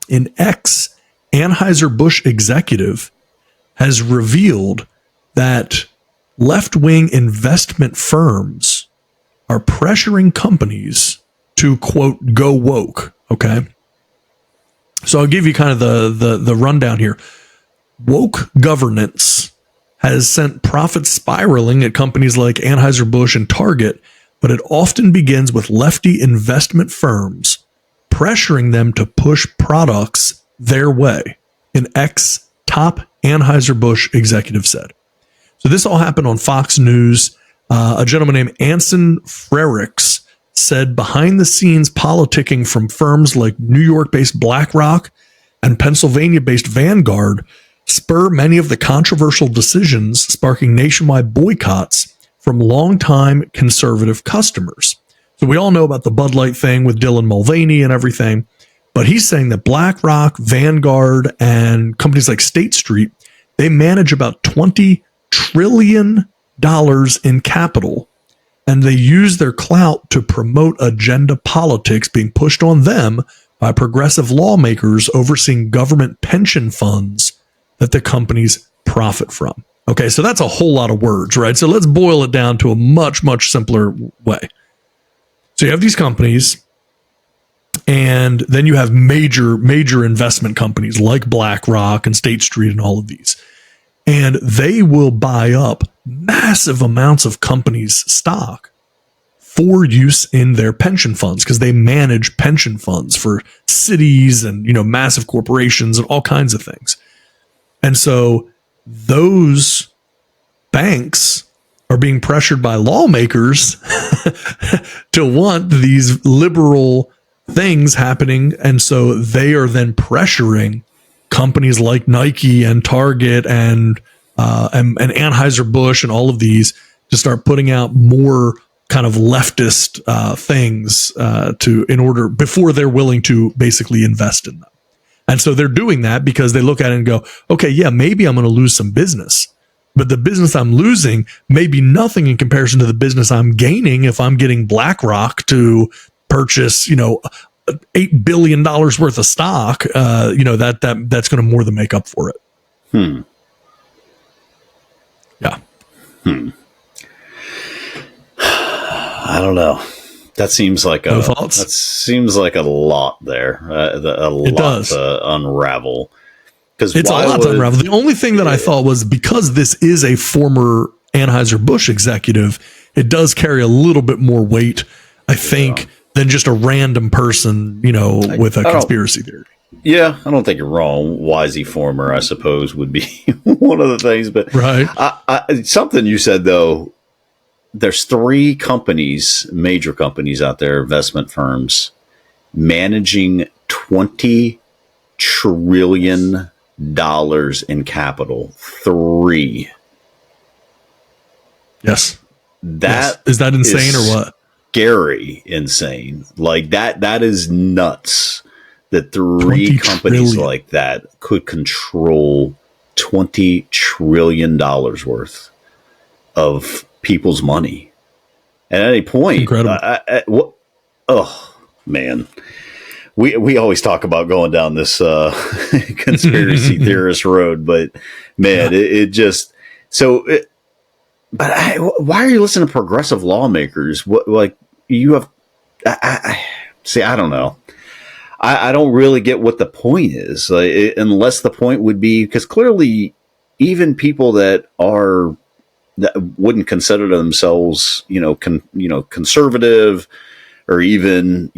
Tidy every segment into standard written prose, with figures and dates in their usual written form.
An ex-Anheuser Busch executive has revealed that left-wing investment firms are pressuring companies to, quote, go woke. Okay. So I'll give you kind of the rundown here. Woke governance has sent profits spiraling at companies like Anheuser Busch and Target, but it often begins with lefty investment firms pressuring them to push products their way, an ex-top Anheuser Busch executive said. So this all happened on Fox News. A gentleman named Anson Frericks said behind the scenes politicking from firms like New York-based Blackrock and Pennsylvania-based Vanguard spur many of the controversial decisions sparking nationwide boycotts from longtime conservative customers. So we all know about the Bud Light thing with Dylan Mulvaney and everything, but he's saying that BlackRock, Vanguard, and companies like State Street, they manage about $20 trillion in capital, and they use their clout to promote agenda politics being pushed on them by progressive lawmakers overseeing government pension funds that the companies profit from. Okay, so that's a whole lot of words, right? So let's boil it down to a much, much simpler way. So you have these companies, and then you have major investment companies like BlackRock and State Street and all of these. And they will buy up massive amounts of companies' stock for use in their pension funds because they manage pension funds for cities and, massive corporations and all kinds of things. And so those banks are being pressured by lawmakers to want these liberal things happening. And so they are then pressuring companies like Nike and Target and Anheuser Busch and all of these to start putting out more kind of leftist things before they're willing to basically invest in them. And so they're doing that because they look at it and go, okay, yeah, maybe I'm going to lose some business, but the business I'm losing may be nothing in comparison to the business I'm gaining if I'm getting BlackRock to purchase, $8 billion worth of stock. That's going to more than make up for it. Yeah. I don't know. That seems like a lot there. A lot to unravel. It's a lot to unravel. The only thing that I thought was because this is a former Anheuser Busch executive, it does carry a little bit more weight, I think, than just a random person, with a conspiracy theory. Yeah, I don't think you're wrong. Wisey former, I suppose, would be one of the things. But right. Something you said, though, there's 3 companies, major companies out there, investment firms, managing $20 trillion in capital. 3. Yes. Is that insane or what? Scary insane. Like that is nuts that 3 companies trillion. Like that could control $20 trillion worth of people's money. And at any point, incredible. Man. We always talk about going down this conspiracy theorist road, but man, it just so. Why are you listening to progressive lawmakers? What you have? I don't know. I don't really get what the point is, unless the point would be because clearly, even people that wouldn't consider themselves, conservative or even,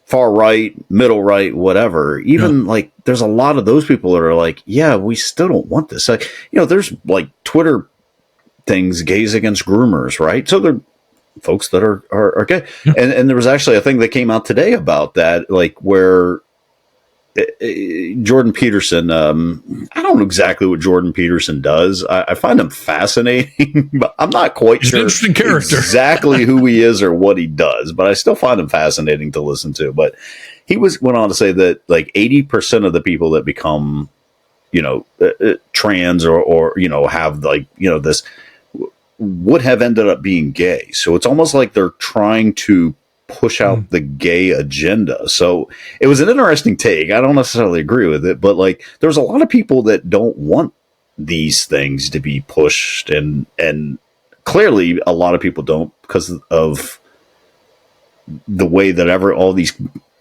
far right, middle right, whatever. Even there's a lot of those people that are like, yeah, we still don't want this. There's Twitter things, gays against groomers, right? So they're folks that are gay. Yeah. And there was actually a thing that came out today about that, where Jordan Peterson, I don't know exactly what Jordan Peterson does. I find him fascinating, but I'm not quite sure interesting character. Exactly who he is or what he does, but I still find him fascinating to listen to. But he went on to say that 80% of the people that become, trans or have this would have ended up being gay. So it's almost like they're trying to push out the gay agenda. So it was an interesting take. I don't necessarily agree with it, but like there's a lot of people that don't want these things to be pushed, and clearly a lot of people don't because of the way that all these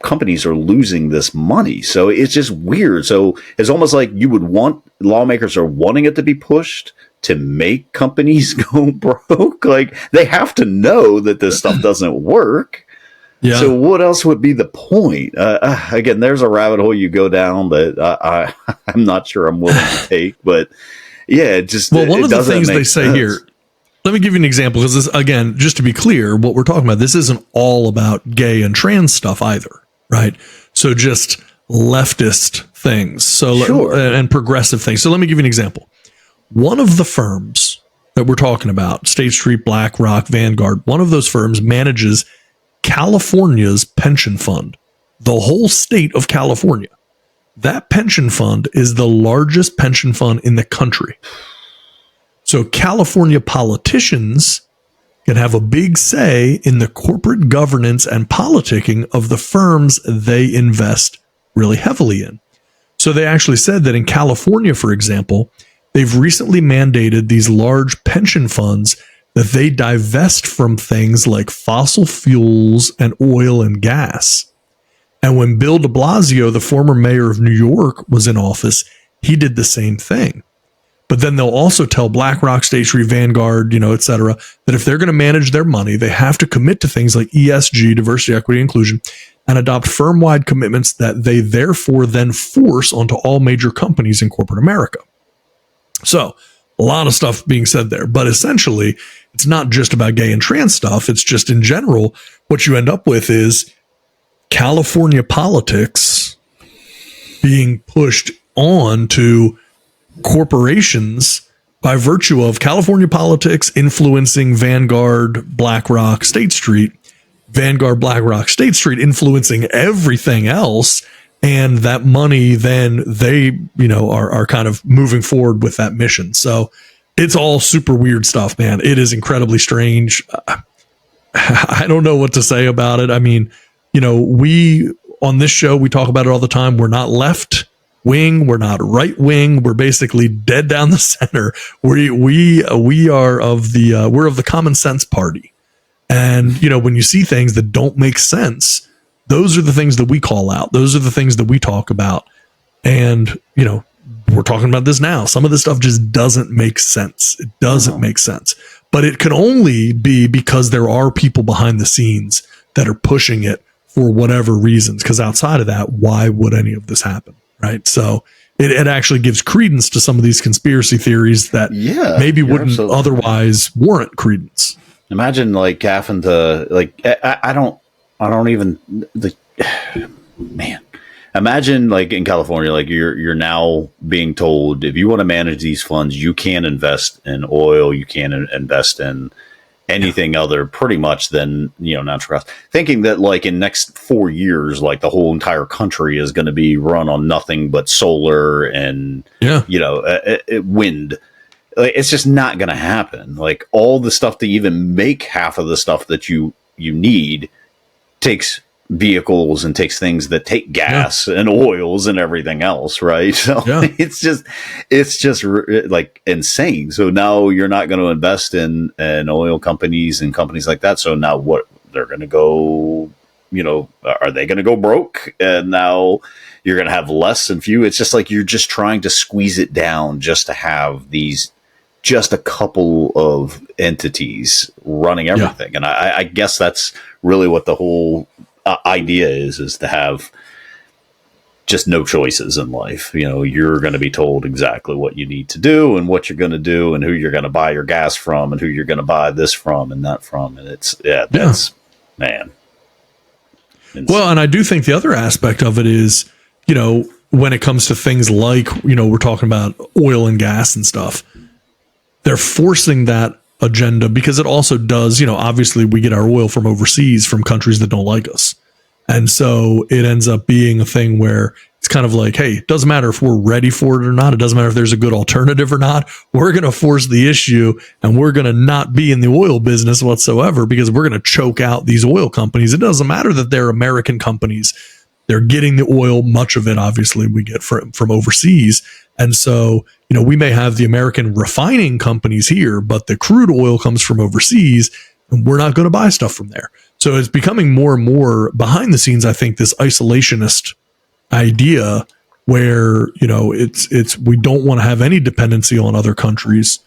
companies are losing this money. So it's just weird. So it's almost like you would want, lawmakers are wanting it to be pushed to make companies go broke. Like they have to know that this stuff doesn't work. Yeah. So what else would be the point? Again, there's a rabbit hole you go down that I'm not sure I'm willing to take, but yeah, it just, well, one of the things they say here, let me give you an example, because this, again, just to be clear, what we're talking about, this isn't all about gay and trans stuff either, right? So just leftist things, so and progressive things. So let me give you an example. One of the firms that we're talking about, State Street, BlackRock, Vanguard, one of those firms manages California's pension fund, the whole state of California. That pension fund is the largest pension fund in the country. So California politicians can have a big say in the corporate governance and politicking of the firms they invest really heavily in. So they actually said that in California, for example, they've recently mandated these large pension funds that they divest from things like fossil fuels and oil and gas. And when Bill de Blasio, the former mayor of New York, was in office, he did the same thing. But then they'll also tell BlackRock, State Street, Vanguard, et cetera, that if they're going to manage their money, they have to commit to things like ESG, diversity, equity, inclusion, and adopt firm-wide commitments that they therefore then force onto all major companies in corporate America. So a lot of stuff being said there, but essentially it's not just about gay and trans stuff. It's just in general, what you end up with is California politics being pushed on to corporations by virtue of California politics influencing Vanguard, BlackRock, State Street, Vanguard, BlackRock, State Street influencing everything else. And that money, then they, are kind of moving forward with that mission. So it's all super weird stuff, man. It is incredibly strange. I don't know what to say about it. I mean, we on this show, we talk about it all the time. We're not left wing. We're not right wing. We're basically dead down the center. We are of the, we're of the common sense party. And, when you see things that don't make sense, those are the things that we call out. Those are the things that we talk about. And, we're talking about this now. Some of this stuff just doesn't make sense. It doesn't make sense. But it can only be because there are people behind the scenes that are pushing it for whatever reasons. Because outside of that, why would any of this happen? Right. So it actually gives credence to some of these conspiracy theories that maybe wouldn't otherwise warrant credence. Imagine like having to I don't even man. Imagine like in California, like you're now being told if you want to manage these funds, you can't invest in oil, you can't invest in anything other pretty much than natural gas. Thinking that like in next 4 years, like the whole entire country is going to be run on nothing but solar and wind. Like, it's just not going to happen. Like all the stuff to even make half of the stuff that you need takes vehicles and takes things that take gas and oils and everything else, right? So it's just like insane. So now you're not going to invest in oil companies and companies like that. So now what? They're going to go, are they going to go broke? And now you're going to have less and few. It's just like you're just trying to squeeze it down just to have just a couple of entities running everything. And I guess that's really what the whole idea is to have just no choices in life. You're going to be told exactly what you need to do and what you're going to do and who you're going to buy your gas from and who you're going to buy this from and that from. And that's man. Well, and I do think the other aspect of it is, when it comes to things like, we're talking about oil and gas and stuff, they're forcing that agenda because it also does, obviously we get our oil from overseas from countries that don't like us. And so it ends up being a thing where it's kind of like, hey, it doesn't matter if we're ready for it or not. It doesn't matter if there's a good alternative or not. We're going to force the issue, and we're going to not be in the oil business whatsoever because we're going to choke out these oil companies. It doesn't matter that they're American companies. They're getting the oil. Much of it, obviously, we get from overseas. And so, we may have the American refining companies here, but the crude oil comes from overseas, and we're not going to buy stuff from there. So it's becoming more and more behind the scenes, I think, this isolationist idea where, it's we don't want to have any dependency on other countries.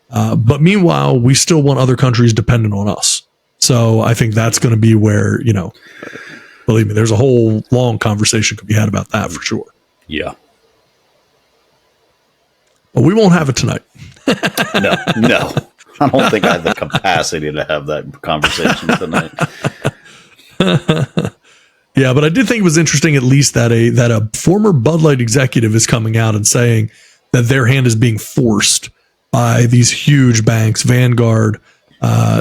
But meanwhile, we still want other countries dependent on us. So I think that's going to be where, believe me, there's a whole long conversation could be had about that for sure. Yeah. But we won't have it tonight. No. I don't think I have the capacity to have that conversation tonight. Yeah, but I did think it was interesting, at least that a former Bud Light executive is coming out and saying that their hand is being forced by these huge banks, Vanguard,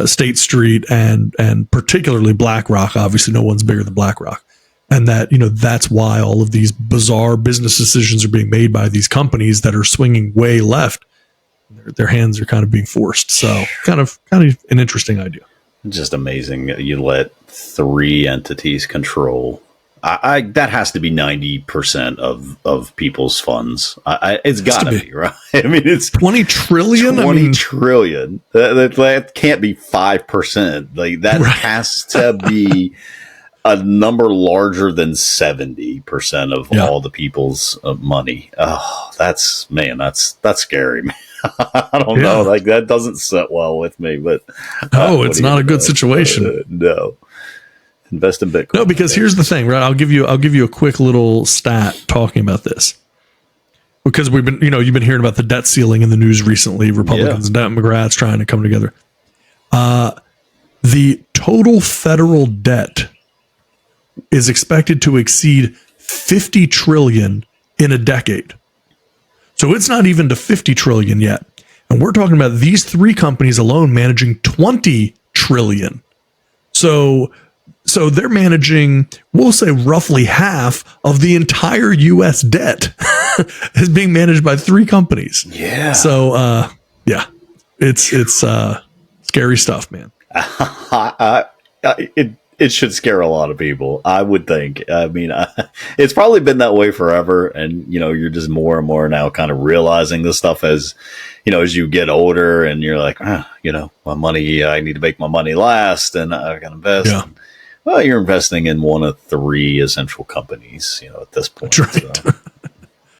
State Street, and particularly Blackrock. Obviously, no one's bigger than Blackrock. And that, that's why all of these bizarre business decisions are being made by these companies that are swinging way left. Their hands are kind of being forced. So kind of an interesting idea. Just amazing. You let 3 entities control. That has to be 90% of people's funds. It's got to be, right? I mean, it's 20 trillion. 20 trillion. That can't be 5%. Like that has to be a number larger than 70% of all the people's money. Oh, that's scary, man. I don't know. Like that doesn't sit well with me, but it's not a good situation. No. Invest in Bitcoin. No, because here's the thing, right? I'll give you a quick little stat talking about this. Because we've been, you've been hearing about the debt ceiling in the news recently, Republicans and Democrats trying to come together. The total federal debt is expected to exceed 50 trillion in a decade. So it's not even to 50 trillion yet. And we're talking about these 3 companies alone managing 20 trillion. So they're managing, we'll say roughly half of the entire US debt is being managed by 3 companies. Yeah. So, it's scary stuff, man. It should scare a lot of people, I would think. I mean, it's probably been that way forever. And, you're just more and more now kind of realizing this stuff as you get older and you're like, my money, I need to make my money last and I got to invest. Yeah. Well, you're investing in one of 3 essential companies, at this point. That's right.